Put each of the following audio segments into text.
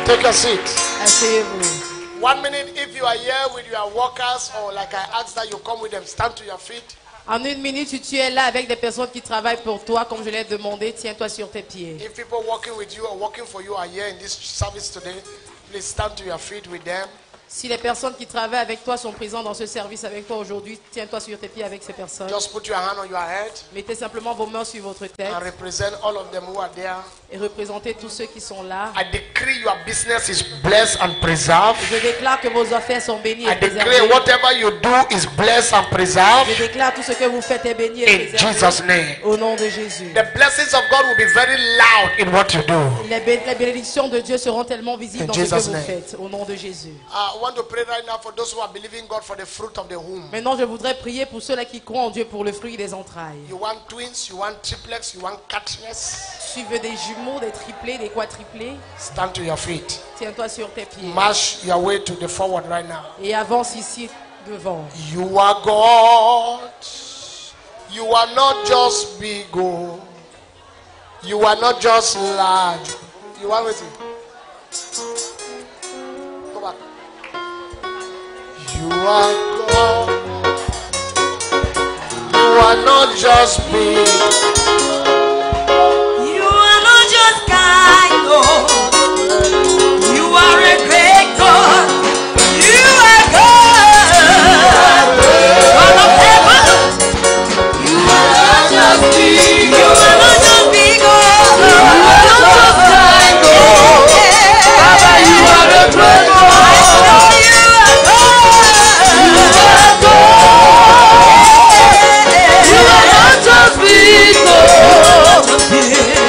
Take a seat. Asseyez-vous. 1 minute, if you are here with your workers, or like I asked that you come with them, stand to your feet. En une minute, si tu es là avec des personnes qui travaillent pour toi, comme je l'ai demandé, tiens-toi sur tes pieds. If people working with you or working for you are here in this service today, please stand to your feet with them. Si les personnes qui travaillent avec toi sont présentes dans ce service avec toi aujourd'hui, tiens-toi sur tes pieds avec ces personnes. Just put your hand on your head Mettez simplement vos mains sur votre tête and represent all of them who are there. et représentez tous ceux qui sont là. I decree your business is blessed and preserved. Je déclare que vos affaires sont bénies I et declare préservées. whatever you do is blessed and preserved. Je déclare tout ce que vous faites est béni et In préservé. Jesus' name. Au nom de Jésus. The blessings of God will be very loud in what you do. Les bénédictions de Dieu seront tellement visibles In dans ce que Jesus' vous name. faites. Au nom de Jésus. I want to pray right now for those who are believing God for the fruit of the womb. Maintenant, je voudrais prier pour ceux-là qui croient en Dieu pour le fruit des entrailles. You want twins, you want triplets, you want quadruplets. Tu veux des jumeaux, des triplés, des quadruplés? Stand to your feet. Tiens-toi sur tes pieds. March your way to the forward right now. Et avance ici devant. You are God. You are not just big. Oh. You are not just large. You are waiting. Go back. You are God. You are not just big. You are not just kind, oh. You are a great God. You are God. God of heaven. You are not just big. You are not just big, oh. You are not just kind, oh. Father, you are a great God. I know you are God. You are God. You are not just big, oh.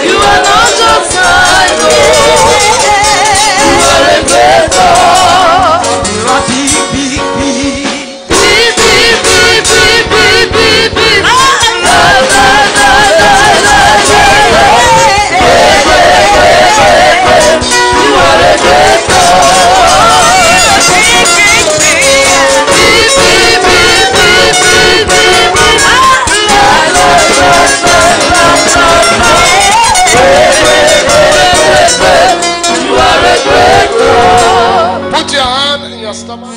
You are not just kind, oh. You are a great God. You are big, big, big. Big, big, big, big, big, big, big. La, la, la, la, la, la, la. You are a great God. Big, big, big. Big, big, big, big, big, big, big. La, la, la, la, la, la, la. You are a great God. Put your hand in your stomach.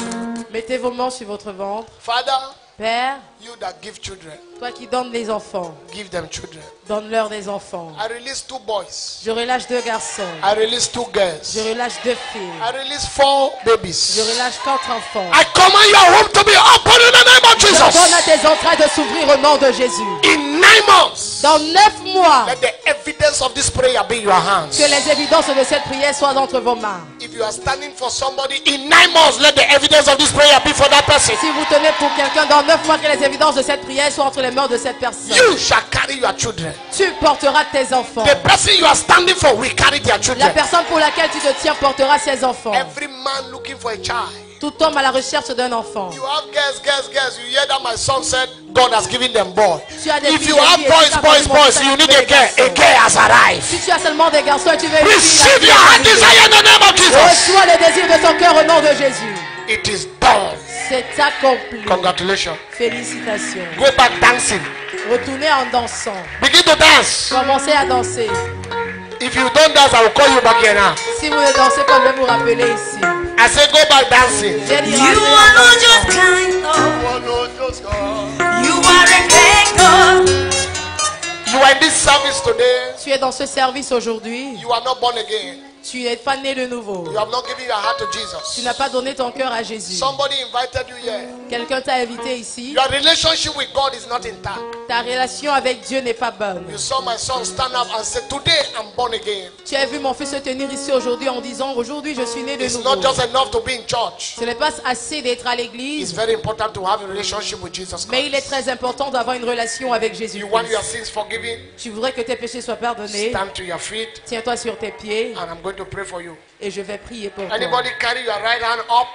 Mettez vos mains sur votre ventre. Father, Père, you that give children, toi qui donnes les enfants, give them children. donne-leur des enfants. I release 2 boys. Je relâche 2 garçons. I release 2 Je girls. relâche 2 filles. I release 4 babies. Je relâche 4 enfants. I command your womb to be open in the name of Je donne à Jesus. tes entrailles de s'ouvrir au nom de Jésus. In 9 months, Dans 9 mois, let the evidence of this prayer be in your hands. que les évidences de cette prière soient entre vos mains. If you are standing for somebody in 9 months, let the evidence of this prayer be for that person. Si vous tenez pour quelqu'un dans 9 mois, que les évidences de cette prière soient entre les mains de cette personne. You shall carry your children. Tu porteras tes enfants. The person you are standing for will carry their La children. personne pour laquelle tu te tiens portera ses enfants. Every man looking for a child. Tout homme à la recherche d'un enfant. You have girls, girls, girls. You hear that my son said God has given them boys. Tu as des If filles, you des have filles, boys, et tu as boys, vraiment boys, des you need garçons. a girl. A girl has arrived. Si tu as seulement des garçons et tu veux une fille, Receive la your fille heart est arrivée. desire in the name of Jesus. Reçois le désir de ton cœur au nom de Jésus. It is done. C'est accompli. Congratulations. Félicitations. Go back dancing. Retournez en dansant. Begin to dance. Commencez à danser. If you don't dance, I will call you back here now. Si vous ne dansez pas, je vais vous rappeler ici. I say go back dancing. J'ai dit, You ramenez are en not dansant. just kind, oh. You are a great God. You are in this service today. Tu es dans ce service aujourd'hui. You are not born again. Tu n'es pas né de nouveau. You have not given your heart to Tu Jesus. n'as pas donné ton cœur à Jésus. Somebody invited you here. Quelqu'un t'a invité ici. Your relationship with God is not intact. Ta relation avec Dieu n'est pas bonne. You saw my son stand up and say, today I'm born again. Tu as vu mon fils se tenir ici aujourd'hui en disant, aujourd'hui je suis né de It's nouveau. not just enough to be in church. Ce n'est pas assez d'être à It's l'église, very important to have a relationship with Jesus mais il est Christ. très important d'avoir une relation avec Jésus. You want your sins forgiven? Tu voudrais que tes péchés soient pardonnés. Stand to your feet Tiens-toi sur tes pieds and I'm going to pray for you. et je vais prier pour toi. Anybody carry your right hand up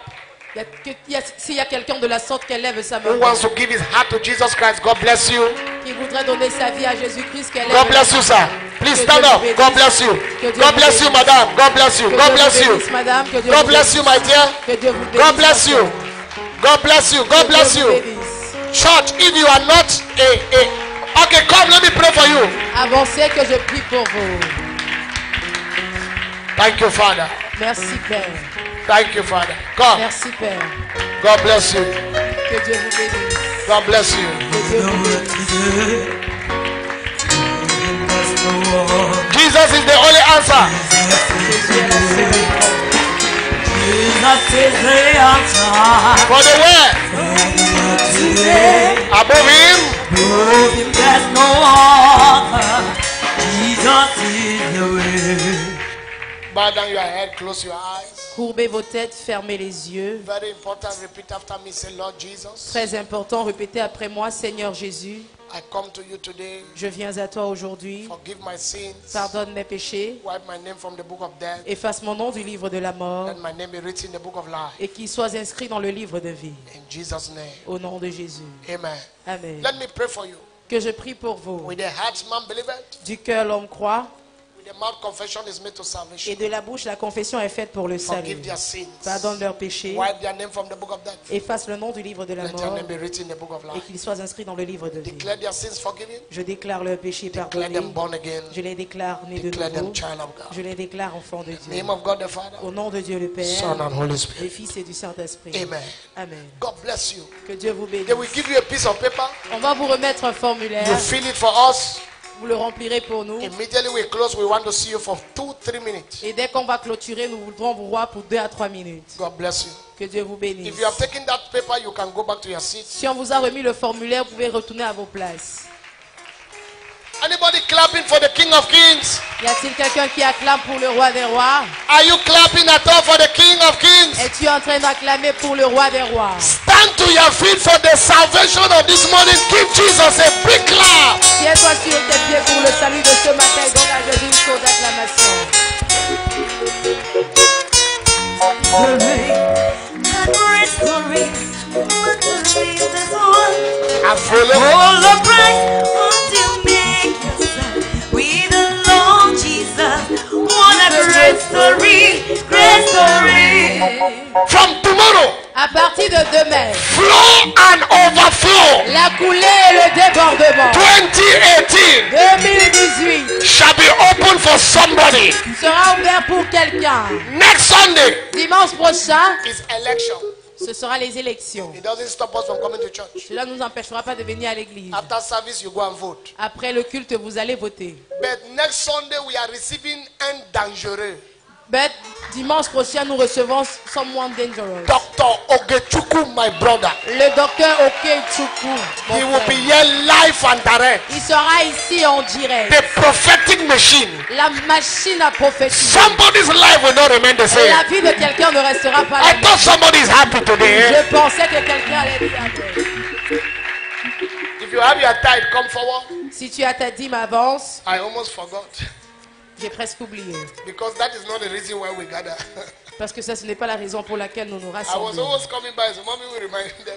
S'il y a quelqu'un de la sorte qu'elle lève sa main, who wants to give his heart to Jesus Christ? God bless you. qui voudrait donner sa vie à Jésus-Christ, qu'elle lève. God bless you, sir. Please stand up. God bless you. Que Dieu God vous bless you, bénisse. madam. God bless you. Que God Dieu bless vous you. bénisse, madame. Que Dieu God vous bless you, bénisse. my dear. Que Dieu vous bénisse. God bless you. God bless you. God Que Dieu bless vous you. bénisse. Church, if you are not okay, come, let me pray for you. Avancez que je prie pour vous. Thank you, Father. Merci, Père. Thank you, Father. Come. Merci, Père. God bless you. Que Dieu vous bénisse. God bless you. Que Dieu vous bénisse. Jesus is the only answer. Jésus est la seule réponse. Jesus is the answer. For the word. Above him. There's no other. Jesus is the way. Bow down your head, close your eyes. Courbez vos têtes, fermez les yeux. Very important, repeat after me. Say, Lord Jesus, Très important, répétez après moi, Seigneur Jésus, I come to you today. je viens à toi aujourd'hui. Forgive my sins. Pardonne mes péchés. Wipe my name from the book of death. Efface mon nom du livre de la mort Let my name be written in the book of life. et qu'il soit inscrit dans le livre de vie. In Jesus' name. Au nom de Jésus. Amen. Amen. Let me pray for you. Que je prie pour vous. With the heart, man believeth. Du cœur, l'homme croit. With the mouth, confession is made to Et salvation. de la bouche, la confession est faite pour le salut. Forgive their sins. Pardonne leurs péchés. Wipe their name from the book of death. Efface le nom du livre de la Let your mort name be written in the book of et life. qu'il soit inscrit dans le livre de vie. Declare their sins forgiven. Je déclare leurs péchés Declare pardonnés. them born again. Je les déclare nés de Declare nouveau. them child of God. Je les déclare enfants de In the Dieu. name of God the Father, Au nom de Dieu le Son Père, and Holy du Spirit. Fils et du Saint-Esprit. Amen. Amen. God bless you. Que Dieu vous They will bénisse. give you a piece of paper. On va vous remettre un formulaire. You fill it for us. Vous le remplirez pour nous. Immediately we close, we want to see you for 2-3 minutes. Et dès qu'on va clôturer, nous voudrons vous voir pour 2 à 3 minutes. God bless you. Que Dieu vous bénisse. If you have taken that paper, you can go back to your seat. Si on vous a remis le formulaire, vous pouvez retourner à vos places. Anybody clapping for the King of Kings? Y a-t-il quelqu'un qui acclame pour le roi des rois? Are you clapping at all for the King of Kings? Es-tu en train d'acclamer pour le roi des rois? Stand to your feet for the salvation of this morning. Give Jesus a big clap. Tiens-toi sur tes pieds pour le salut de ce matin et donne à Jésus une chaude acclamation. All of Christ until make yourself with the Lord Jesus. One of great story, great story. From tomorrow, À partir de demain, flow and overflow la coulée et le débordement 2018 2018 shall be open for somebody. sera ouvert pour quelqu'un. Next Sunday Dimanche prochain, is election. ce sera les élections. It doesn't stop us from coming to church. Cela ne nous empêchera pas de venir à l'église. After service, you go and vote. Après le culte, vous allez voter. But next Sunday, we are receiving un dangereux. Mais dimanche prochain, nous recevons Someone Dangerous. Dr. Ogechukwu, my brother. Le docteur Okechukwu. He will be here live and direct. Il sera ici en direct. The prophetic machine. La machine à prophétiser. Somebody's life will not remain the Et same. la vie de quelqu'un ne restera pas la I même. thought somebody is happy today. Je pensais que quelqu'un allait dire amen. If you have your tithe, come forward. Si tu as ta dîme, avance. I almost forgot. J'ai presque oublié. Because that is not the reason why we gather. Parce que ça, ce n'est pas la raison pour laquelle nous nous I was rassemblons. always coming by, so mommy will remind me.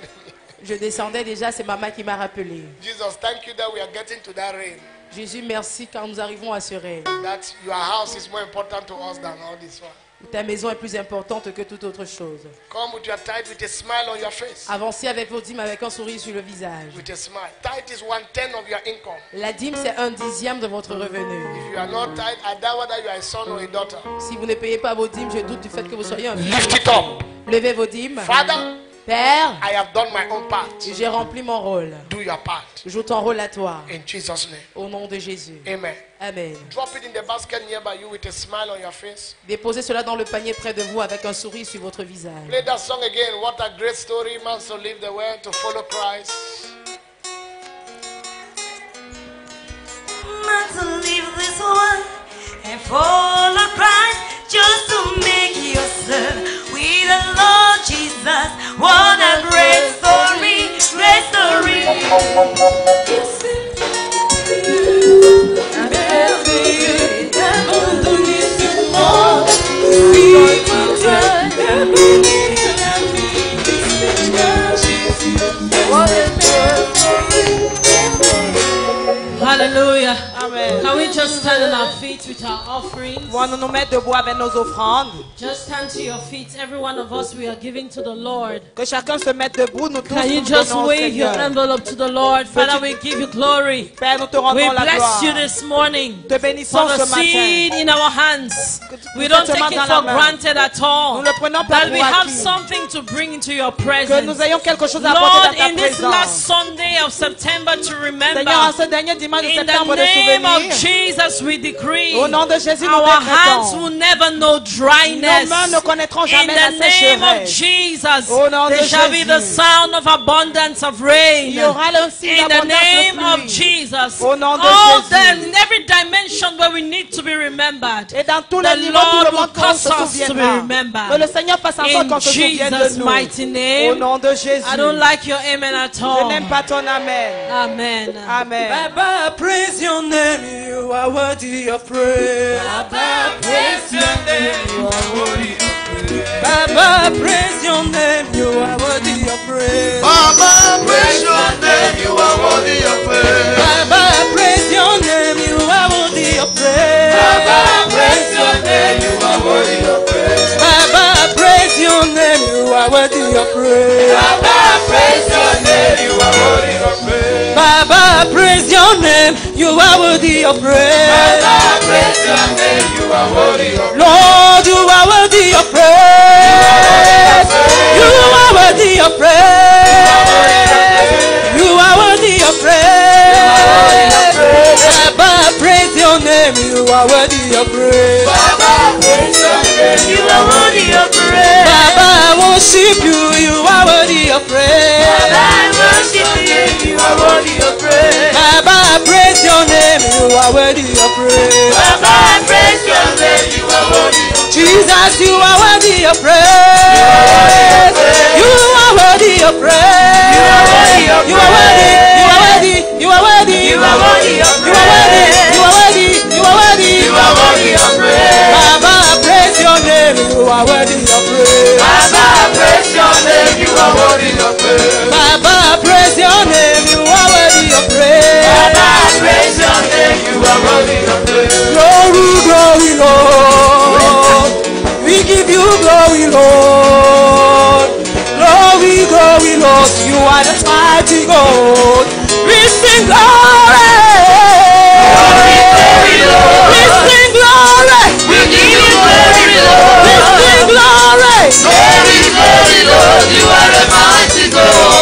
Je descendais déjà, c'est maman qui m'a rappelé. Jesus, thank you that we are getting to that rain. Jésus, merci quand nous arrivons à ce rêve. That your house is more important to us than all this one. Ta maison est plus importante que toute autre chose. Come with your tithe with a smile on your face. Avancez avec vos dîmes avec un sourire sur le visage. With a smile. Tithe is 1/10 of your income. La dîme, c'est 1/10 de votre revenu. If you are not tithe, I doubt whether you are a son or a daughter. Si vous ne payez pas vos dîmes, je doute du fait que vous soyez un fils. Lift it up. Levez vos dîmes. Father, Père, I have done my own part. j'ai rempli mon rôle. Do your part. Joue ton rôle à toi. In Jesus' name. Au nom de Jésus. Amen. Amen. Drop it in the basket nearby you with a smile on your face. Déposez cela dans le panier près de vous avec un sourire sur votre visage. Play that song again. What a great story, man. So live the way to follow Christ. Man to live this one and follow Christ, just to make yourself with the Lord Jesus. What a great story, great story. Hallelujah. Amen. Can we just stand on our feet with our offerings. Pouvons-nous nous mettre debout avec nos offrandes? Just stand to your feet. Every one of us, we are giving to the Lord. Que chacun se mette debout, nous tous Can you nous just donnons au wave your Seigneur. envelope to the Lord? Father, we give you glory. Père, nous te We rendons la bless gloire. you this morning Te for bénissons the ce matin. seed in our hands. We Nous don't cette take semence it dans la for main. granted at all. Nous le prenons pas That we pour have acquis. something to bring into your Que presence. nous ayons quelque chose à Lord, apporter dans ta in this last présence. Sunday of September to remember, Seigneur, en ce dernier dimanche de in septembre the de name of souvenir, Jesus, we decree au nom de Jésus, nous our hands décrétons. will never know dryness. Nos mains ne connaîtront In jamais la the name of sécheresse. Jesus, Au nom de there shall be the Jésus. sound of abundance of rain. Il y aura le signe In the d'abondance name de of pluie. Jesus, Au nom de all Jésus. in every dimension where we need to be remembered, Et dans tous the les niveaux, tout Lord le will monde cause se us to be souviendra. remembered. Que le Seigneur fasse en sorte In qu'on se souvienne de Jesus' nous. mighty Au name, nom de Jésus. I don't like your amen at Je all. n'aime pas ton amen. Amen. Amen. Baba, praise your name, you are worthy of praise. Baba, praise your name, you are worthy of praise. Baba, praise your name, you are worthy of praise. Baba, praise your name, you are worthy of praise. Baba, praise your name, you are worthy of praise. Baba, praise your name, you are worthy of praise. Baba, praise your name, you are worthy of praise. Baba, praise your name, you are worthy of praise. Baba, praise your name, you are worthy of praise. Baba, praise your name, you are worthy of praise. Lord, you are worthy of praise. You are worthy of praise. You are worthy of praise. Baba, praise your name, you are worthy of praise. Baba, praise your name, You are worthy of praise. Baba, I worship you, you are worthy of praise. I worship you, you are worthy of praise. Baba, I praise your name, you are worthy of praise. Baba, I praise your name, you are worthy of praise. Jesus, you are worthy of praise. You are worthy of praise. You are worthy of praise. You are worthy. You are worthy. You are worthy. You are worthy of praise. You are worthy. You are worthy. You are worthy of praise. Baba, I praise your name. You are worthy of praise. Baba, I praise your name, you are worthy of praise. Baba, I praise your name. You are worthy of praise. Baba, I praise your name, you are worthy of praise. Glory, glory, Lord. We give you glory, Lord. Glory, glory, Lord. You are the mighty God. We sing glory. Glory, glory, Lord. We sing glory. We give you glory, Lord. We sing glory. Glory, glory, Lord. You are the mighty God.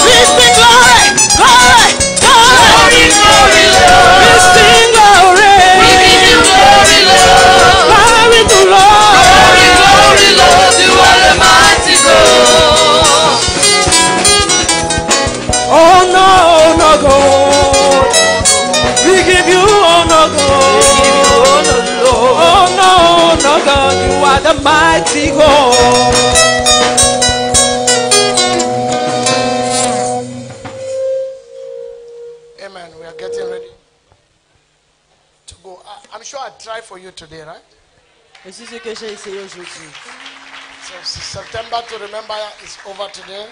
We sing glory. Glory. Glory, Glory. glory, We Lord. sing glory. We give you glory, Lord. Glory to Lord. Glory, glory, Lord. You are the mighty God. Oh no, no God. We give you honor, God. Oh no, no God. You are the mighty God. Amen. We are getting ready to go. I'm sure I tried for you today, right? Et c'est ce que j'ai essayé aujourd'hui. So September to remember is over today.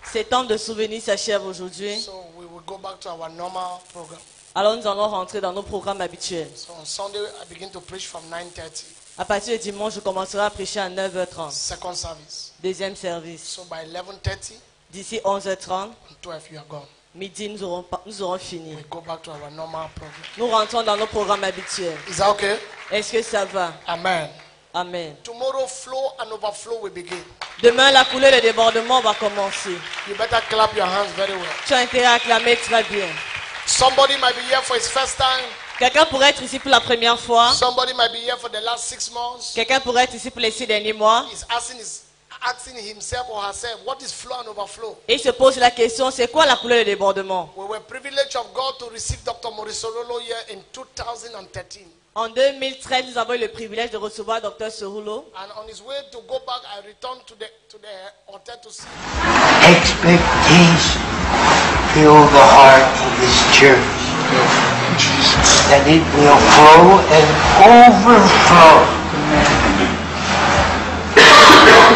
Ces temps de souvenirs s'achèvent aujourd'hui. So we will go back to our normal program. Alors nous allons rentrer dans nos programmes habituels. So on Sunday I begin to preach from 9:30, À partir du dimanche, je commencerai à prêcher à 9h30. second service. Deuxième service. So by 11:30 D'ici 11h30, and 12 you are gone. midi, nous aurons fini. We go back to our normal program. Nous rentrons dans nos programmes habituels. Is that okay? Est-ce que ça va? Amen. Amen. Tomorrow flow and overflow will begin. Demain, la coulée de débordement va commencer. You better clap your hands very well. Tu as intérêt à acclamer très bien. Somebody might be here for his first time. Quelqu'un pourrait être ici pour la première fois. Somebody might be here for the last 6 months. Quelqu'un pourrait être ici pour les 6 derniers mois. He's asking himself or herself, what is flow and overflow? Et il se pose la question, c'est quoi la coulée de débordement? We were privileged of God to receive Dr. Morisololo here in 2013. En 2013, nous avons eu le privilège de recevoir Dr. Sorulo. And on his way to go back, I returned to the hotel to see. Expectation fill the heart of this church, that it will flow and overflow.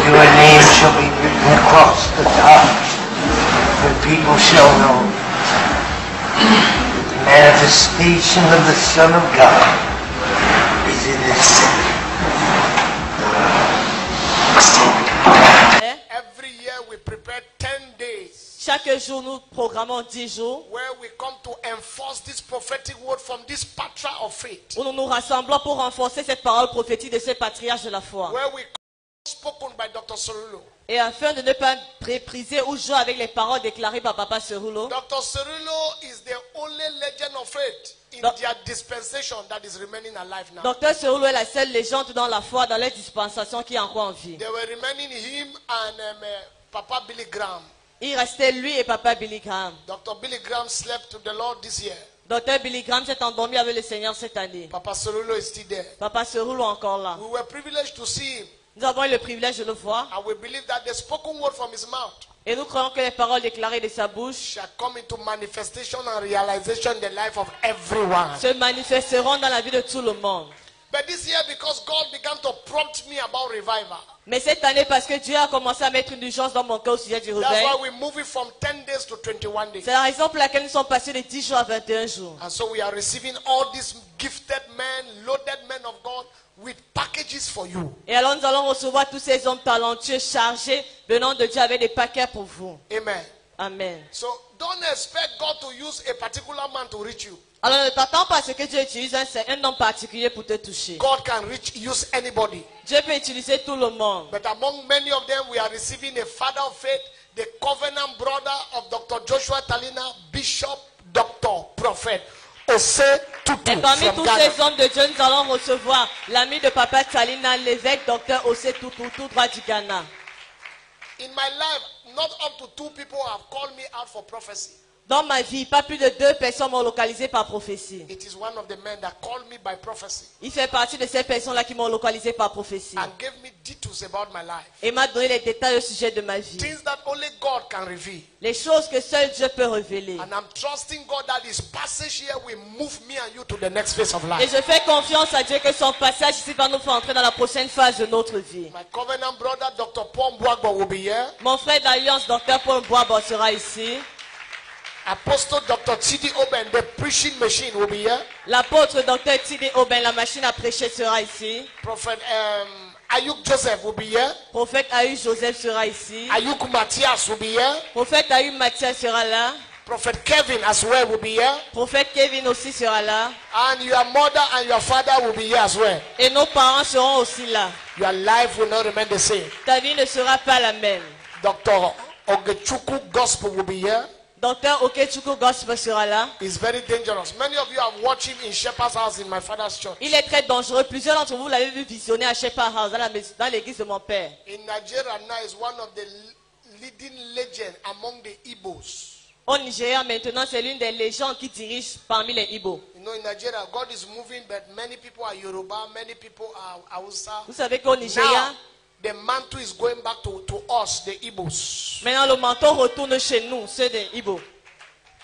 Your name shall be written across the top, where people shall know the manifestation of the Son of God is in this city. Every year we prepare 10 days Chaque jour, nous programmons 10 jours where we come to enforce this prophetic word from this patra of faith. où nous nous rassemblons pour renforcer cette parole prophétique de ces patriarches de la foi. Where we spoken by Dr. Cerullo. Et afin de ne pas mépriser ou jouer avec les paroles déclarées par Papa Cerullo, Dr. Cerullo is the only legend of faith in their dispensation that is remaining alive now. Dr. Cerullo est la seule légende dans la foi, dans les dispensations qui est encore en vie. They were remaining him and Papa Billy Graham. Il restait lui et Papa Billy Graham. Dr. Billy Graham slept to the Lord this year. Dr. Billy Graham s'est endormi avec le Seigneur cette année. Papa Cerullo is still there. Papa Cerullo est encore là. We were privileged to see him, Nous avons eu le privilège de le voir. and we believe that the spoken word from his mouth Et nous croyons que les paroles déclarées de sa bouche shall come into manifestation and realization in the life of everyone. se manifesteront dans la vie de tout le monde. But this year, because God began to prompt me about revival, Mais cette année, parce que Dieu a commencé à mettre une urgence dans mon cœur au sujet du that's réveil, why we move it from 10 days to 21 days. c'est la raison pour laquelle nous sommes passés de 10 jours à 21 jours. And so we are receiving all these gifted men, loaded men of God with packages for you. Et alors nous allons recevoir tous ces hommes talentueux chargés venant de Dieu avec des paquets pour vous. Amen. Amen. So don't expect God to use a particular man to reach you. Alors ne t'attends pas à ce que Dieu utilise un homme particulier pour te toucher. God can use anybody. Dieu peut utiliser tout le monde. But among many of them, we are receiving a father of faith, the covenant brother of Dr. Joshua Talina, Bishop, Doctor, Prophet, Ose Tutu Et parmi from tous Ghana. ces hommes de Dieu, nous allons recevoir l'ami de Papa Talina, l'évêque Docteur Ose Tutu, tout droit du Ghana. In my life, not up to 2 people have called me out for prophecy. Dans ma vie, pas plus de 2 personnes m'ont localisé par prophétie. It is one of the men that called me by prophecy Il fait partie de ces personnes-là qui m'ont localisé par prophétie. and gave me details about my life. Et m'a donné les détails au sujet de ma vie. Things that only God can reveal. Les choses que seul Dieu peut révéler. And I'm trusting God that this passage here will move me and you to the next phase of Et life. je fais confiance à Dieu que son passage ici va nous faire entrer dans la prochaine phase de notre vie. My covenant brother, Dr. Paul Mbwagbo, will be here. Mon frère d'alliance, Docteur Paul Boisbo, sera ici. Apostle Dr. T.D. Oben, the preaching machine, will be here. L'apôtre Docteur T.D. Aubin, la machine à prêcher, sera ici. Prophet Ayuk Joseph will be here. Prophète Aïe Joseph sera ici. Ayuk Matthias will be here. Prophète Aïe Mathias sera là. Prophet Kevin as well will be here. Prophète Kevin aussi sera là. And your mother and your father will be here as well. Et nos parents seront aussi là. Your life will not remain the same. Ta vie ne sera pas la même. Dr. Ogechuku Gospel will be here. Docteur Okechukwu Gospel sera là. It's very dangerous. Many of you have watched him in Shepherd's House in my father's church. Il est très dangereux. Plusieurs d'entre vous l'avez vu visionner à Shepherd House, dans l'église de mon père. In Nigeria now is one of the leading legends among the Igbos. Au Nigeria maintenant, c'est l'une des légendes qui dirige parmi les Igbo. You know, in Nigeria, God is moving, but many people are Yoruba, many people are Hausa. Vous savez qu'au Nigeria, Now, the mantle is going back to us, the Igbos. maintenant le manteau retourne chez nous, ceux des Igbo.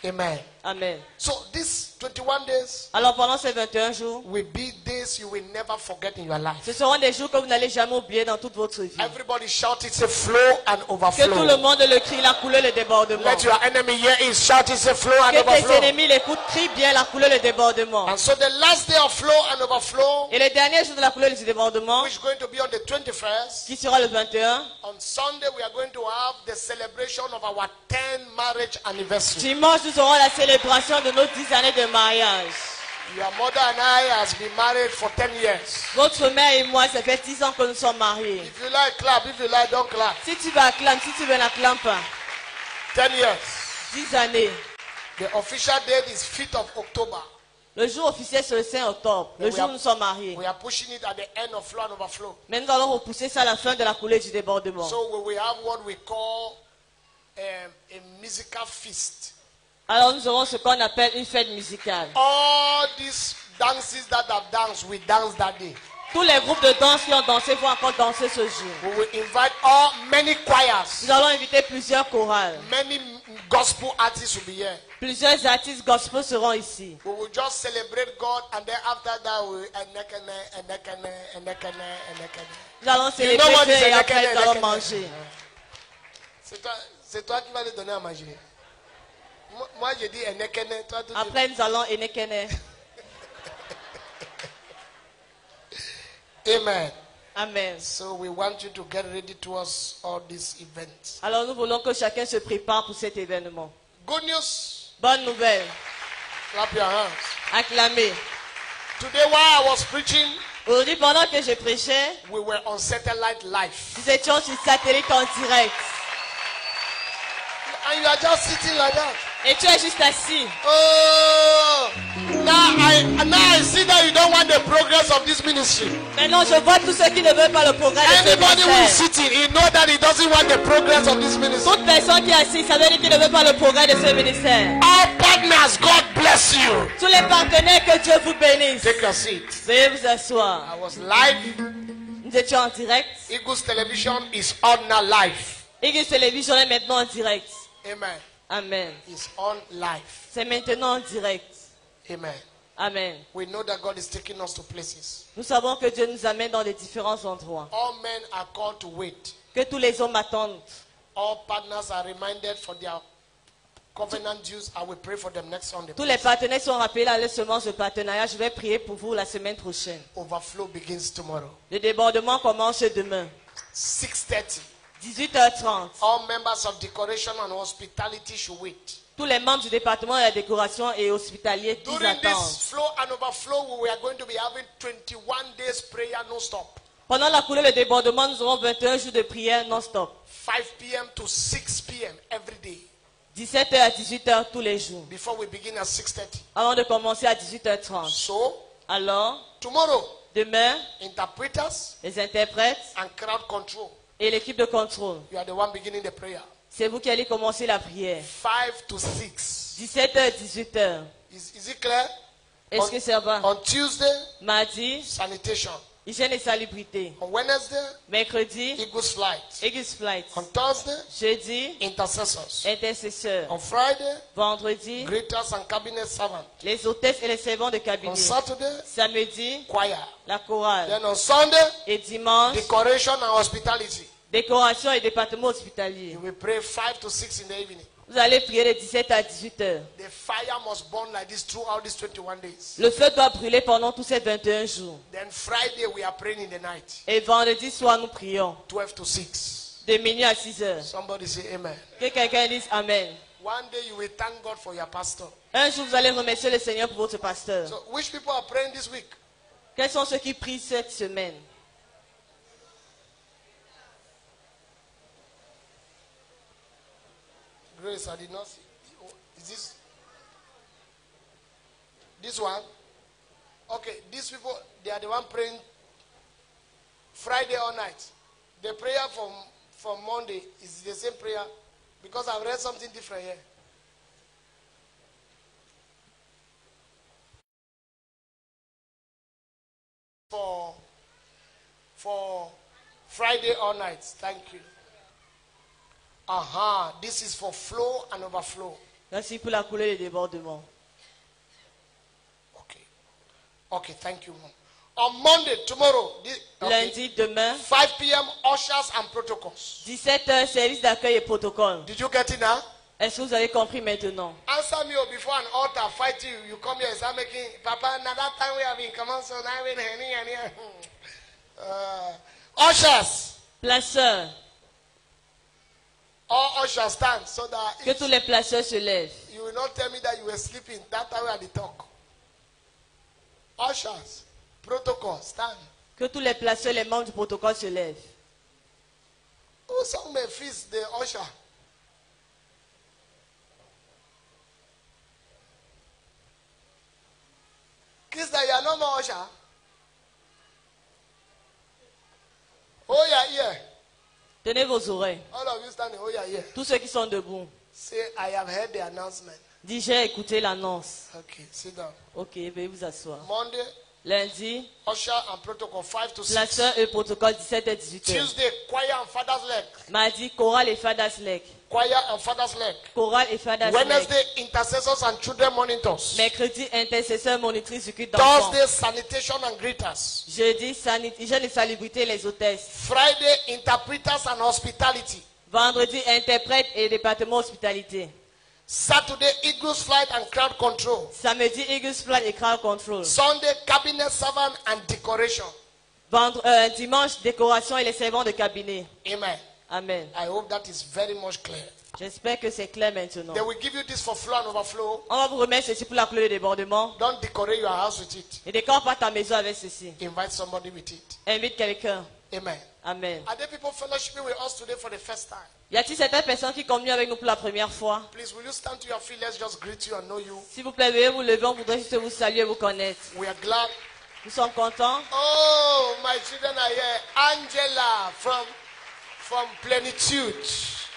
Amen. Amen. So these 21 days Alors pendant ces 21 jours, will be days you will never forget in your life. ce seront des jours que vous n'allez jamais oublier dans toute votre vie. Everybody shout it, say flow and Que tout le overflow. monde le crie, la couleur, le débordement. Let your enemy hear it, shout it, say flow and Que tes overflow. ennemis l'écoutent, crie bien la couleur, le débordement. And so the last day of flow and overflow, Et le dernier jour de la couleur du débordement, which is going to be on the 21st, qui sera le 21, on Sunday we are going to have the celebration of our 10th marriage anniversary. dimanche, nous aurons la célébration de nos 10 années de mariage. Your mother and I has been married for 10 years. Votre mère et moi, ça fait 10 ans que nous sommes mariés. If you like, clap. If you like, don't clap. Si tu vas acclamer, si tu veux n'acclame pas. 10 years. 10 années. The official date is 5th of October. Le jour officiel, c'est le 5 octobre, le jour où nous sommes mariés. We are pushing it at the end of flow and overflow. Mais nous allons repousser ça à la fin de la coulée du débordement. So we will have what we call a musical feast. Alors nous aurons ce qu'on appelle une fête musicale. All these dances that have danced, we dance that day. Tous les groupes de danse qui ont dansé vont encore danser ce jour. We will invite many choirs. Nous allons inviter plusieurs chorales. Many gospel artists will be here. Plusieurs artistes gospel seront ici. We will just celebrate God and then after that we Nous allons célébrer what Dieu is et a après nekene, nous allons nekene? manger. C'est toi qui vas les donner à manger. Moi, j'ai dit Enekene. Toi, tu dis... Après, nous allons Enekene. Amen. Amen. So we want you to get ready towards all these events. Alors, nous voulons que chacun se prépare pour cet événement. Good news. Bonne nouvelle. Clap your hands. Acclamez. Today, while I was preaching, Aujourd'hui, pendant que je prêchais, we were on satellite live. nous étions sur satellite en direct. And you are just sitting like that. Et tu es juste assis. Oh, now I see that you don't want the progress of this ministry. Maintenant, je vois tous ceux qui ne veulent pas le progrès de ce Anybody who is ministère. sitting, he know that he doesn't want the progress of this ministry. Toute personne qui est assise, ça veut dire qu'il ne veut pas le progrès de ce ministère. All partners, God bless you. Tous les partenaires, que Dieu vous bénisse. Take your seat. Veuillez vous asseoir. I was live. Nous étions en direct. Eagles Television is on now live. Eagles Television est maintenant en direct. Amen. Amen. It's on live. C'est maintenant en direct. Amen. Amen. We know that God is taking us to places. Nous savons que Dieu nous amène dans les différents endroits. All men are called to wait. Que tous les hommes attendent. All partners are reminded for their covenant dues. I will pray for them next Sunday. Tous les partenaires sont rappelés à la semence de partenariat. Je vais prier pour vous la semaine prochaine. Overflow begins tomorrow. Le débordement commence demain. 6:30. 18h30. All members of decoration and hospitality should wait. Tous les membres du département de la décoration et hospitalier ils During attendent. this flow and overflow, we are going to be having 21 days prayer non-stop. Pendant la coulée, le débordement, nous aurons 21 jours de prière non-stop. 5 p.m. to 6 p.m. every day. 17h à 18h tous les jours. Before we begin at 6:30. Avant de commencer à 18h30. So, Alors, tomorrow, demain, interpreters les interprètes and crowd control. et l'équipe de contrôle. You are the one beginning the prayer. C'est vous qui allez commencer la prière. 5 to 6. 17h, 18h. Is it clear? Est-ce que ça va? On Tuesday, Mardi, sanitation. hygiène et salubrité. On Wednesday, Mercredi, Eagles flight. Eagles Flight. On Thursday, Jeudi, intercessors. intercesseurs. On Friday, Vendredi, greeters and cabinet servants. les hôtesses et les servants de On cabinet. Saturday, Samedi, choir. la chorale. Then on Sunday, Et dimanche, decoration and hospitality. décoration et département hospitalier. You will pray 5 to 6 in the evening. Vous allez prier de 17 à 18h. The fire must burn like this throughout these 21 days. Le feu doit brûler pendant tous ces 21 jours. Then Friday, we are praying in the night. Et vendredi soir, nous prions 12 to 6. de minuit à 6h. Somebody say amen. Que quelqu'un dise Amen. One day you will thank God for your pastor. Un jour, vous allez remercier le Seigneur pour votre pasteur. So which people are praying this week? Quels sont ceux qui prient cette semaine? Grace, I did not see. Is this one? Okay, these people, they are the one praying Friday all night. The prayer from Monday is the same prayer because I've read something different here. For Friday all night. Thank you. This is for flow and overflow. Merci pour la coulée et le débordement. Okay, thank you. On Monday, tomorrow, Lundi, demain, 5 p.m. ushers and protocols. 17h, service d'accueil et protocole. Did you get it now? Est-ce que vous avez compris maintenant? Answer me before an altar fight you. You come here and start making, Papa, now that time we have been, come on, so now we're here. Ushers. Placeurs. All ushers stand so that Que tous les placeurs se lèvent. you will not tell me that you were sleeping. That time we had the talk. Ushers, protocol, stand. Que tous les placeurs, les membres du protocole se lèvent. Who sang my feast, the usher? Krista, you are no more usher. Oh, yeah, here. Tenez vos oreilles. All of you standing, oh, yeah, here. Tous ceux qui sont debout. Say, I have heard the announcement. Dis, j'ai écouté l'annonce. Okay, sit down. Ok, veuillez vous asseoir. Monday, Lundi, usher and protocol 5 to 6. placeurs et protocole 17 et 18h. Tuesday, choir and father's leg. Mardi, chorale et fadas leg. Choir and father's leg. Chorale et fadas leg. Wednesday, intercessors and children monitors. Mercredi, intercesseur, monitrice du culte d'enfants. Thursday, sanitation and greeters. Jeudi, hygiène et salubrité, les hôtesses. Friday, interpreters and hospitality. Vendredi, interprète et département hospitalité. Saturday, Eagles Flight and Crowd Control. Samedi, Eagles Flight et Crowd Control. Sunday, Cabinet Servant and Decoration. Dimanche, décoration et les servants de cabinet. Amen. Amen. I hope that is very much clear. J'espère que c'est clair maintenant. They will give you this for flow and overflow. On va vous remettre ceci pour la couleur de débordement. Don't decorate your house with it. Ne décore pas ta maison avec ceci. Invite somebody with it. Invite quelqu'un. Amen. Amen. Are there people fellowshipping with us today for the first time? Y a-t-il certaines personnes qui communient avec nous pour la première fois? Please, will you stand to your feet? Let's just greet you and know you. S'il vous plaît, veuillez vous lever. On voudrait juste vous saluer et vous connaître. We are glad. Nous sommes contents. Oh, my children are here. Angela from Plenitude.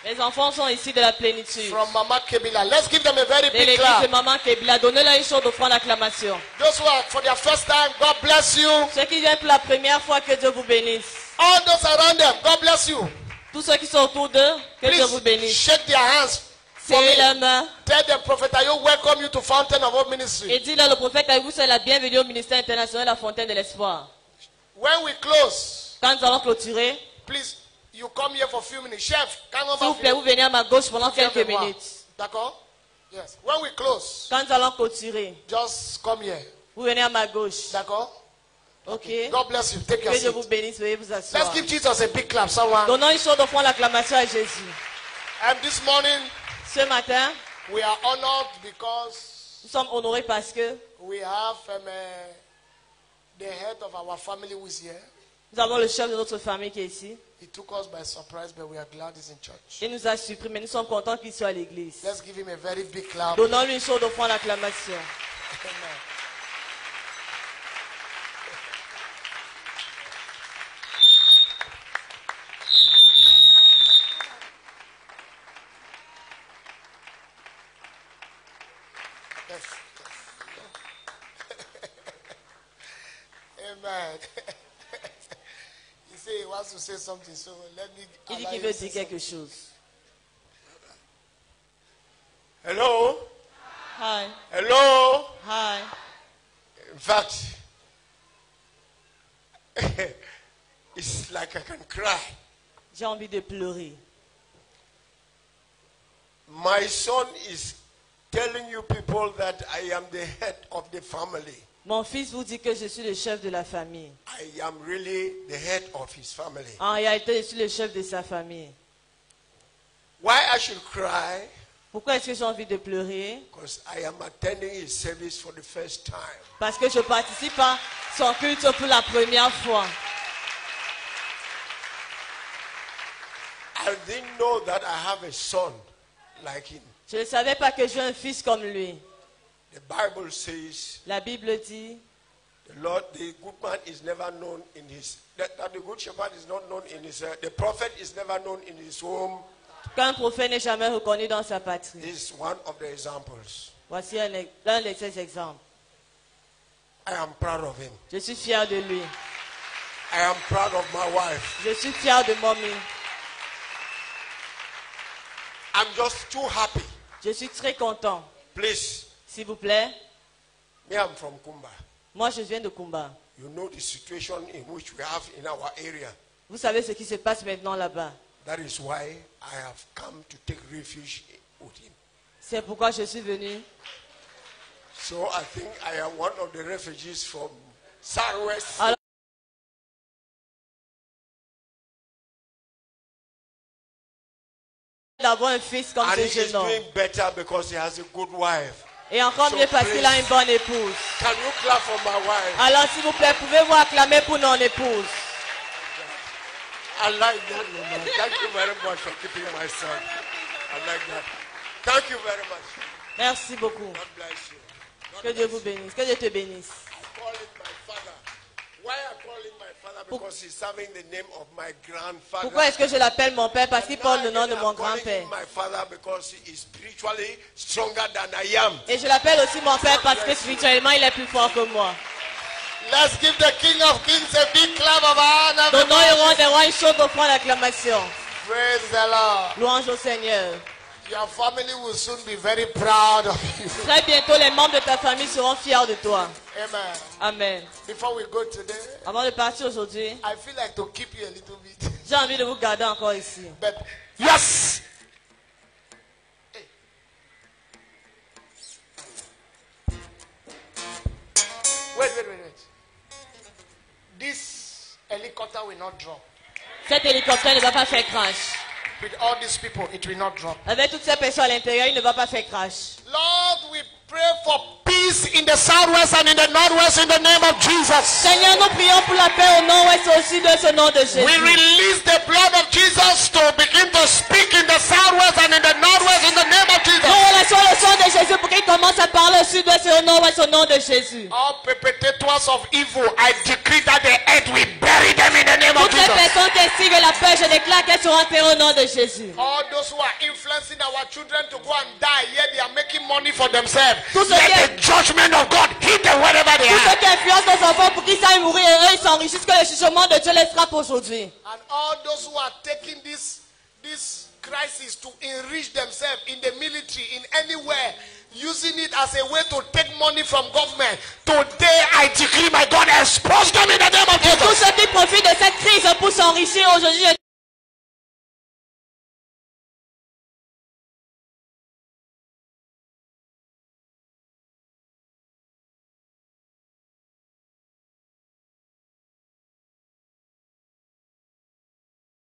Les enfants sont ici de la plénitude. From Mama Kebila. Let's give them a very De big l'église de clap. Maman Kebila. Donnez-leur une chaude offrande d'acclamation. Those who are for their first time, God bless you. Ceux qui viennent pour la première fois, que Dieu vous bénisse. All those around them, God bless you. Tous ceux qui sont autour d'eux, que Dieu vous Please bénisse. shake their hands for Serrez me. leurs mains Tell them, Prophet Ayo, welcome you to Fountain of Hope Ministry. et dites-leur, le prophète avec vous, c'est la bienvenue au ministère international La Fontaine de l'Espoir. When we close, Quand nous allons clôturer, please, you come here for a few minutes. Chef, come s'il vous over plaît, vous venez à ma gauche pendant quelques minutes. D'accord? Yes. When we close, Quand nous allons clôturer, just come here. vous venez à ma gauche. D'accord? Ok? God bless you. Take your Que Dieu seat. vous bénisse, veuillez vous Let's asseoir. give Jesus a big clap, someone. Donnons une chaude offrande d'acclamation à Jésus. And this morning, Ce matin, we are honored because nous sommes honorés parce que we have the head of our family who is here. nous avons le chef de notre famille qui est ici. He took us by surprise, but we are glad he's in church. Il nous a surpris, mais nous sommes contents qu'il soit à l'église. Let's give him a very big clap. Donnons-lui une chaude offrande d'acclamation. Amen. Yes. Amen. He said he wants to say something, so let me. Il dit allow qu'il you veut to say dire quelque something. chose. Hello? Hi. Hello? Hi. In fact, it's like I can cry. J'ai envie de pleurer. My son is telling you people that I am the head of the family. Mon fils vous dit que je suis le chef de la famille. I am really the head of his family. En réalité, je suis le chef de sa famille. Why I should cry? Pourquoi est-ce que j'ai envie de pleurer? Because I am attending his service for the first time. Parce que je participe à son culte pour la première fois. I didn't know that I have a son like him. Je ne savais pas que j'ai un fils comme lui. The Bible says La Bible dit, the Lord, the good man is never known in his, that the good shepherd is not known in his, the prophet is never known in his home. qu'un prophète n'est jamais reconnu dans sa patrie. This is one of the examples. Voici l'un de ces exemples. I am proud of him. Je suis fier de lui. I am proud of my wife. Je suis fier de Mommy. I'm just too happy. Je suis très content. Please, S'il vous plaît, me, I'm from Kumba. moi je viens de Kumba. You know the situation in which we have in our area. Vous savez ce qui se passe maintenant là-bas. That is why I have come to take refuge with him. C'est pourquoi je suis venu. So I think I am one of the refugees from Southwest. Alors, d'avoir un fils comme And ce he is jeune homme. doing better because he has a good wife. Et encore So mieux parce qu'il a please. une bonne épouse. Can you clap for my wife? Alors s'il vous plaît, pouvez-vous acclamer pour mon épouse? I like that, Mama. Thank you very much for keeping my son. I like that. Thank you very much. Merci beaucoup. God bless you. God Que Dieu bless vous you. bénisse. Que Dieu te bénisse. I call him my father. Why I call him my father? Because he's serving the name of my grandfather. Pourquoi est-ce que je l'appelle mon père? Parce qu'il porte le nom de I'm mon calling grand-père. him my father because he is spiritually stronger than I am. Et je l'appelle aussi mon père parce que spirituellement il est plus fort que moi. Let's give the King of Kings a big clap of honor. Donnons au roi des rois une chaude offrande d'acclamation. Praise the Lord. Louange au Seigneur. Your family will soon be very proud of you. Très bientôt, les membres de ta famille seront fiers de toi. Amen. Amen. Before we go today, Avant de partir aujourd'hui, I feel like to keep you a little bit. j'ai envie de vous garder encore ici. But yes! Hey. Wait. This helicopter will not drop. Cet hélicoptère ne va pas faire crash. With all these people, it will not drop. Avec toutes ces personnes à l'intérieur, il ne va pas faire crash. Lord, we pray for peace in the southwest and in the northwest in the name of Jesus. Seigneur, nous prions pour la paix au nord-ouest aussi de ce nom de Jésus. We release the blood of Jesus to begin to speak in the southwest and in the northwest in the name of Jesus. Nous relations le sang de Jésus pour qu'il commence à parler au sud-ouest et au nord-ouest au nom de Jésus. All perpetrators of evil, I decree that the earth will bury them in the name of Toutes les Jesus. personnes qui instigent la paix, je déclare qu'elles seront enterrées au nom de Jésus. All those who are influencing our children to go and die, yet they are making money for themselves. Tout ce Let qui- the judgment of God hit them wherever they Tous ceux are. qui influencent nos enfants pour qu'ils aillent mourir et eux ils s'enrichissent, que le jugement de Dieu les frappe aujourd'hui. And all those who are taking this crisis to enrich themselves in the military, in anywhere, using it as a way to take money from government. Today I decree, my God, expose them in the name of Et tous Jesus. ceux qui profitent de cette crise pour s'enrichir aujourd'hui, je